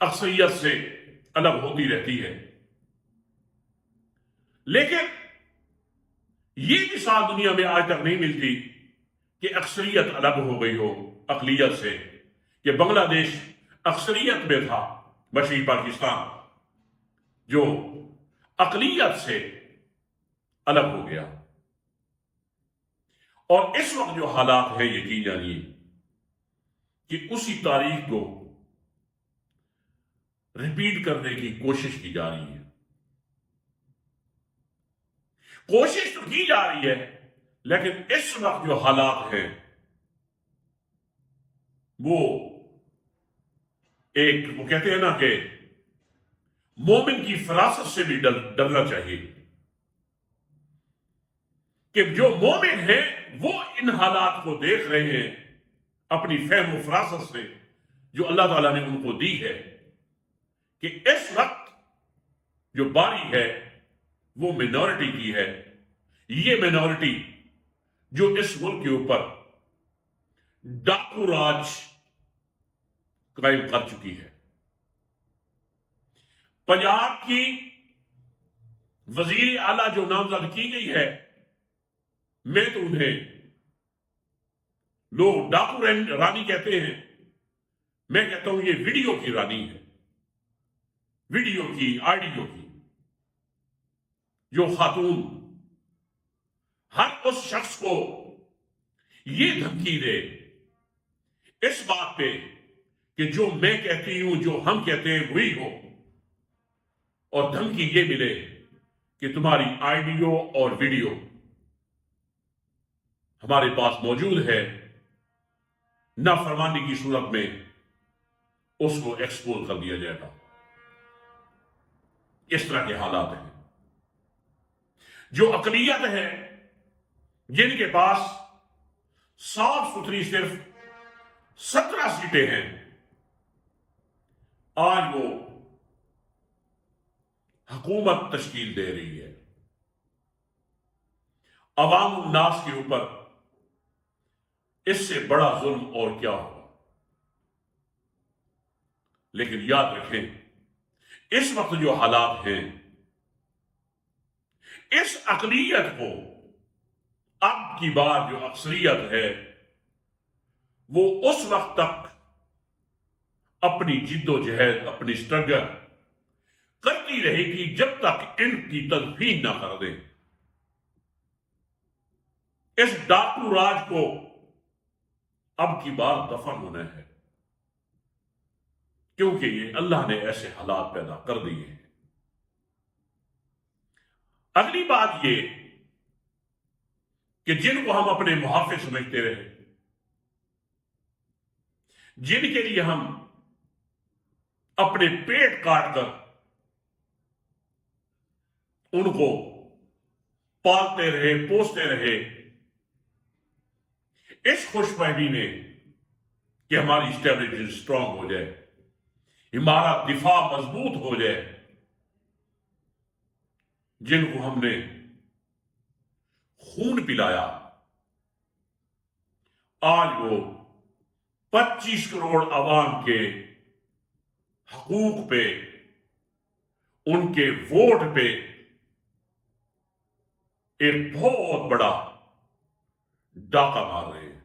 اکثریت سے الگ ہوتی رہتی ہے، لیکن یہ مثال دنیا میں آج تک نہیں ملتی کہ اکثریت الگ ہو گئی ہو اقلیت سے، کہ بنگلہ دیش اکثریت میں تھا، مشرقی پاکستان جو اقلیت سے الگ ہو گیا، اور اس وقت جو حالات ہیں یقین جانیے کہ اسی تاریخ کو ریپیٹ کرنے کی کوشش کی جا رہی ہے۔ کوشش تو کی جا رہی ہے، لیکن اس وقت جو حالات ہیں وہ وہ کہتے ہیں نا کہ مومن کی فراست سے بھی ڈرنا چاہیے، کہ جو مومن ہیں وہ ان حالات کو دیکھ رہے ہیں اپنی فہم و فراست سے جو اللہ تعالیٰ نے ان کو دی ہے، کہ اس وقت جو باری ہے وہ مینورٹی کی ہے، یہ مینورٹی جو اس ملک کے اوپر ڈاکو راج قائم کر چکی ہے۔ پنجاب کی وزیر اعلیٰ جو نامزد کی گئی ہے، میں تو انہیں لوگ ڈاکو رانی کہتے ہیں، میں کہتا ہوں یہ ویڈیو کی رانی ہے، ویڈیو کی، آڈیو کی، جو خاتون ہر اس شخص کو یہ دھمکی دے اس بات پہ کہ جو میں کہتی ہوں، جو ہم کہتے ہیں وہی ہو، اور دھمکی یہ ملے کہ تمہاری آڈیو اور ویڈیو ہمارے پاس موجود ہے، نافرمانی کی صورت میں اس کو ایکسپوز کر دیا جائے گا۔ اس طرح کے حالات ہیں۔ جو اقلیت ہے جن کے پاس صاف ستھری صرف 17 سیٹیں ہیں، آج وہ حکومت تشکیل دے رہی ہے۔ عوام الناس کے اوپر اس سے بڑا ظلم اور کیا ہوگا؟ لیکن یاد رکھیں اس وقت جو حالات ہیں، اس اقلیت کو اب کی بار جو اکثریت ہے وہ اس وقت تک اپنی جد و جہد، اپنی اسٹرگل کرتی رہے گی جب تک ان کی تدفین نہ کر دیں۔ اس ڈاکو راج کو اب کی بار دفن ہونا ہے، کیونکہ یہ اللہ نے ایسے حالات پیدا کر دیے ہیں۔ اگلی بات یہ کہ جن کو ہم اپنے محافظ سمجھتے رہے، جن کے لیے ہم اپنے پیٹ کاٹ کر ان کو پالتے رہے، پوستے رہے، اس خوش فہمی میں کہ ہماری اسٹیبلٹی اسٹرانگ ہو جائے، ہمارا دفاع مضبوط ہو جائے، جن کو ہم نے خون پلایا، آج وہ 25 کروڑ عوام کے حقوق پہ، ان کے ووٹ پہ ایک بہت بڑا ڈاکہ مار رہے ہیں۔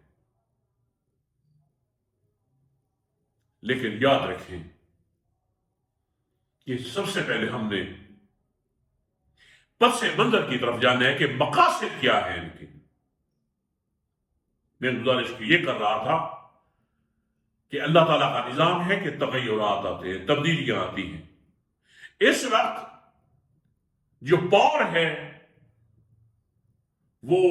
لیکن یاد رکھیں کہ سب سے پہلے ہم نے پس منظر کی طرف جانا ہے کہ مقاصد کیا ہے ان کے۔ میں گزارش یہ کر رہا تھا کہ اللہ تعالیٰ کا نظام ہے کہ تغیرات آتے ہیں، تبدیلیاں آتی ہیں۔ اس وقت جو پاور ہے وہ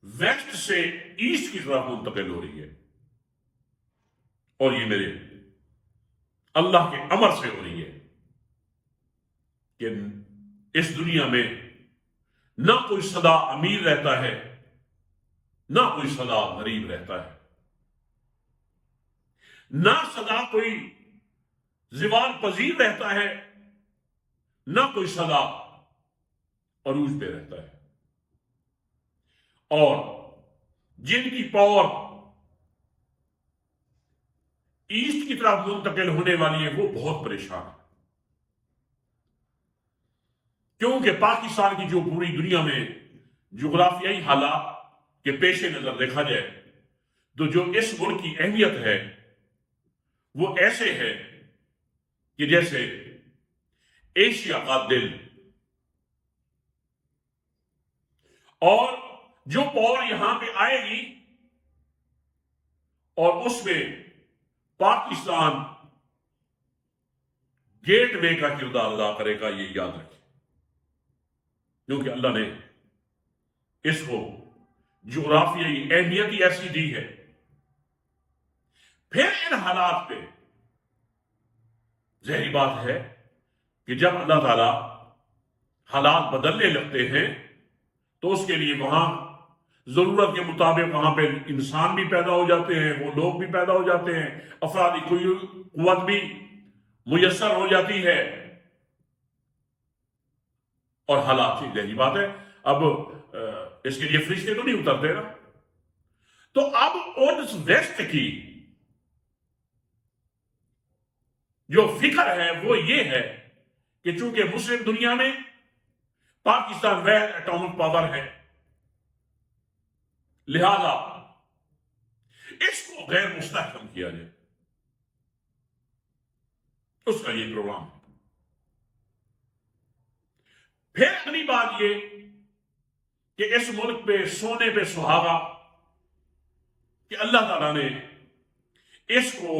ویسٹ سے ایسٹ کی طرف منتقل ہو رہی ہے، اور یہ میرے اللہ کے امر سے ہو رہی ہے کہ اس دنیا میں نہ کوئی سدا امیر رہتا ہے، نہ کوئی سدا غریب رہتا ہے، نہ سدا کوئی زوال پذیر رہتا ہے، نہ کوئی سدا عروج پہ رہتا ہے۔ اور جن کی پاور ایسٹ کی طرف منتقل ہونے والی ہے وہ بہت پریشان ہے، کیونکہ پاکستان کی جو پوری دنیا میں جغرافیائی حالات کے پیش نظر دیکھا جائے تو جو اس ملک کی اہمیت ہے وہ ایسے ہے کہ جیسے ایشیا کا دل، اور جو پور یہاں پہ آئے گی اور اس میں پاکستان گیٹ وے کا کردار ادا کرے گا، یہ یاد رکھیں، کیونکہ اللہ نے اس کو جغرافیائی اہمیت ہی ایسی دی ہے۔ پھر ان حالات پہ ظاہری بات ہے کہ جب اللہ تعالی حالات بدلنے لگتے ہیں تو اس کے لیے وہاں ضرورت کے مطابق وہاں پہ انسان بھی پیدا ہو جاتے ہیں، وہ لوگ بھی پیدا ہو جاتے ہیں، افرادی قوت بھی میسر ہو جاتی ہے، اور حالات کی ظاہری بات ہے اب اس کے لیے فرشتے تو نہیں اترتے نا۔ تو اب اس ویسٹ کی جو فکر ہے وہ یہ ہے کہ چونکہ مسلم دنیا میں پاکستان غیر ایٹامک پاور ہے، لہذا اس کو غیر مستحکم کیا جائے، اس کا یہ پروگرام ہے۔ پھر اگلی بات یہ کہ اس ملک پہ سونے پہ سہاگا کہ اللہ تعالیٰ نے اس کو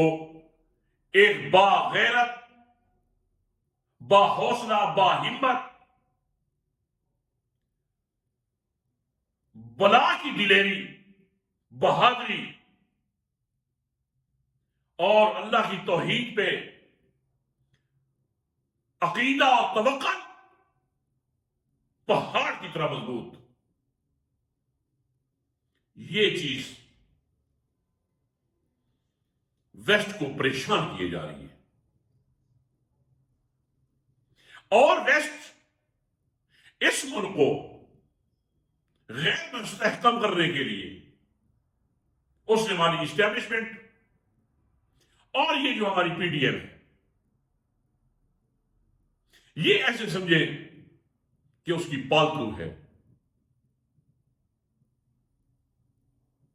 ایک باغیرت، با حوصلہ، با ہمت، بلا کی دلیری، بہادری اور اللہ کی توحید پہ عقیدہ اور توکل پہاڑ کی طرح مضبوط، یہ چیز ویسٹ کو پریشان کیے جا رہی ہے، اور ویسٹ اس ملک کو غیر مستحکم کرنے کے لیے اس نے ہماری اسٹیبلشمنٹ اور یہ جو ہماری پی ڈی ایم ہے یہ ایسے سمجھے کہ اس کی پالتو ہے،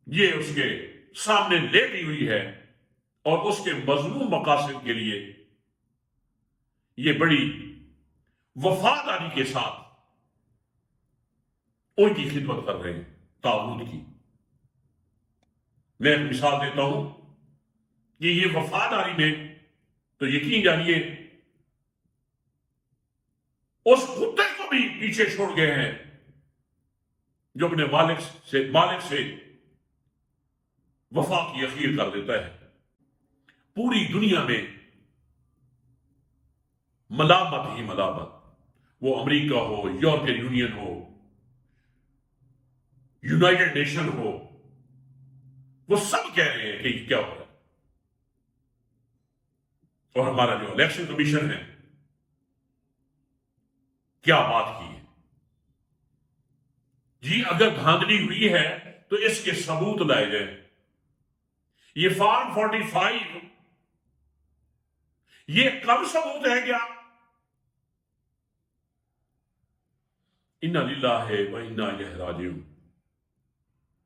یہ اس کے سامنے لیٹی ہوئی ہے، اور اس کے مذموم مقاصد کے لیے یہ بڑی وفاداری کے ساتھ ان کی خدمت کر رہے ہیں، طاغوت کی۔ میں ایک مثال دیتا ہوں کہ یہ وفاداری میں تو یقین جانیے اس کتے کو بھی پیچھے چھوڑ گئے ہیں جو اپنے مالک سے وفا کی اخیر کر دیتا ہے۔ پوری دنیا میں ملامت ہی ملامت، وہ امریکہ ہو، یورپین یونین ہو، یونائٹڈ نیشن ہو، وہ سب کہہ رہے ہیں کہ یہ کیا ہو رہا ہے۔ اور ہمارا جو الیکشن کمیشن ہے کیا بات کی ہے، جی اگر دھاندلی ہوئی ہے تو اس کے ثبوت لائے جائیں۔ یہ فارم 45 یہ کم ثبوت ہے کیا؟ انا للہ و انا الیہ راجعون۔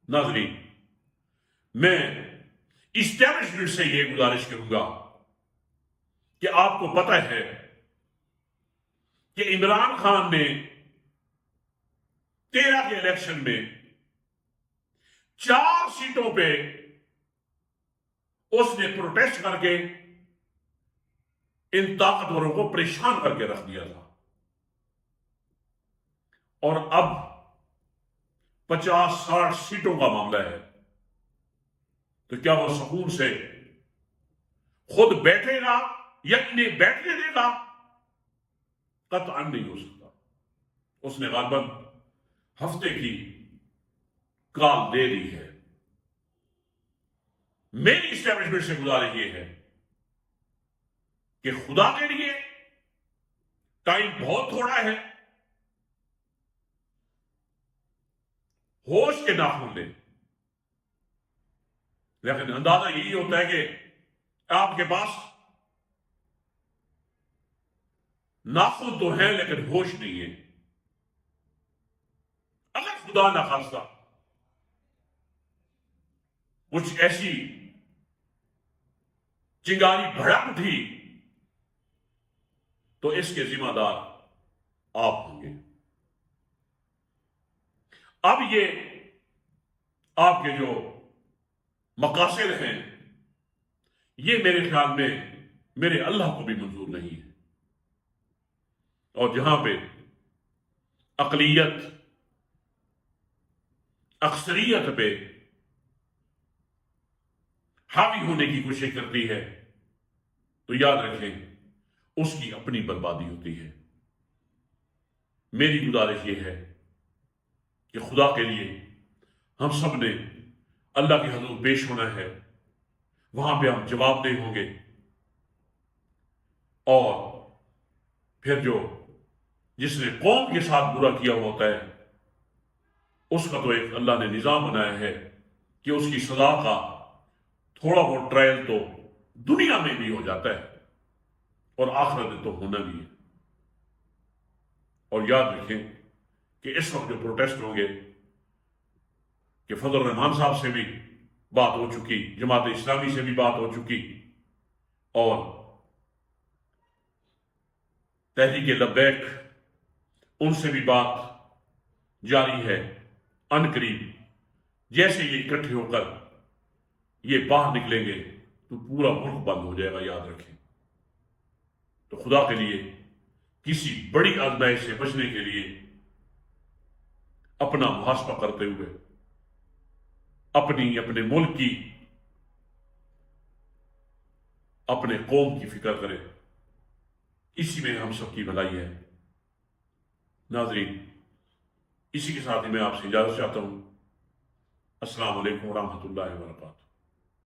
ناظرین، میں اسٹیبلشمنٹ سے یہ گزارش کروں گا کہ آپ کو پتہ ہے کہ عمران خان نے 13 کے الیکشن میں 4 سیٹوں پہ اس نے پروٹیسٹ کر کے ان طاقتوروں کو پریشان کر کے رکھ دیا تھا، اور اب 50-60 سیٹوں کا معاملہ ہے، تو کیا وہ سکون سے خود بیٹھے گا یا انہیں بیٹھنے دے گا؟ قطعا نہیں ہو سکتا۔ اس نے غالباً ہفتے کی کال دے دی ہے۔ میری اسٹیبلشمنٹ سے گزارش یہ ہے کہ خدا کے لیے ٹائم بہت تھوڑا ہے، ہوش کے ناخن لیں، لیکن اندازہ یہی ہوتا ہے کہ آپ کے پاس ناخن تو ہیں لیکن ہوش نہیں ہے. اگر خدا نہ خواستہ کچھ ایسی چنگاری بھڑک اٹھی تو اس کے ذمہ دار آپ ہوں گے. اب یہ آپ کے جو مقاصد ہیں یہ میرے خیال میں میرے اللہ کو بھی منظور نہیں ہے. اور جہاں پہ اقلیت اکثریت پہ حاوی ہونے کی کوشش کرتی ہے تو یاد رکھیں اس کی اپنی بربادی ہوتی ہے. میری گزارش یہ ہے کہ خدا کے لیے ہم سب نے اللہ کے حضور پیش ہونا ہے. وہاں پہ ہم جواب دہ ہوں گے. اور پھر جس نے قوم کے ساتھ برا کیا ہوتا ہے اس کا تو ایک اللہ نے نظام بنایا ہے کہ اس کی سزا کا تھوڑا بہت ٹرائل تو دنیا میں بھی ہو جاتا ہے اور آخرت میں تو ہونا بھی ہے. اور یاد رکھیں کہ اس وقت جو پروٹیسٹ ہوں گے کہ فضل الرحمان صاحب سے بھی بات ہو چکی, جماعت اسلامی سے بھی بات ہو چکی, اور تحریک لبیک ان سے بھی بات جاری ہے. ان قریب جیسے یہ اکٹھے ہو کر یہ باہر نکلیں گے تو پورا ملک بند ہو جائے گا. یاد رکھیں. تو خدا کے لیے کسی بڑی آزمائش سے بچنے کے لیے اپنا محاسبہ کرتے ہوئے اپنے ملک کی, اپنے قوم کی فکر کرے. اسی میں ہم سب کی بھلائی ہے. ناظرین, اسی کے ساتھ ہی میں آپ سے اجازت چاہتا ہوں. السلام علیکم ورحمۃ اللہ وبرکاتہ.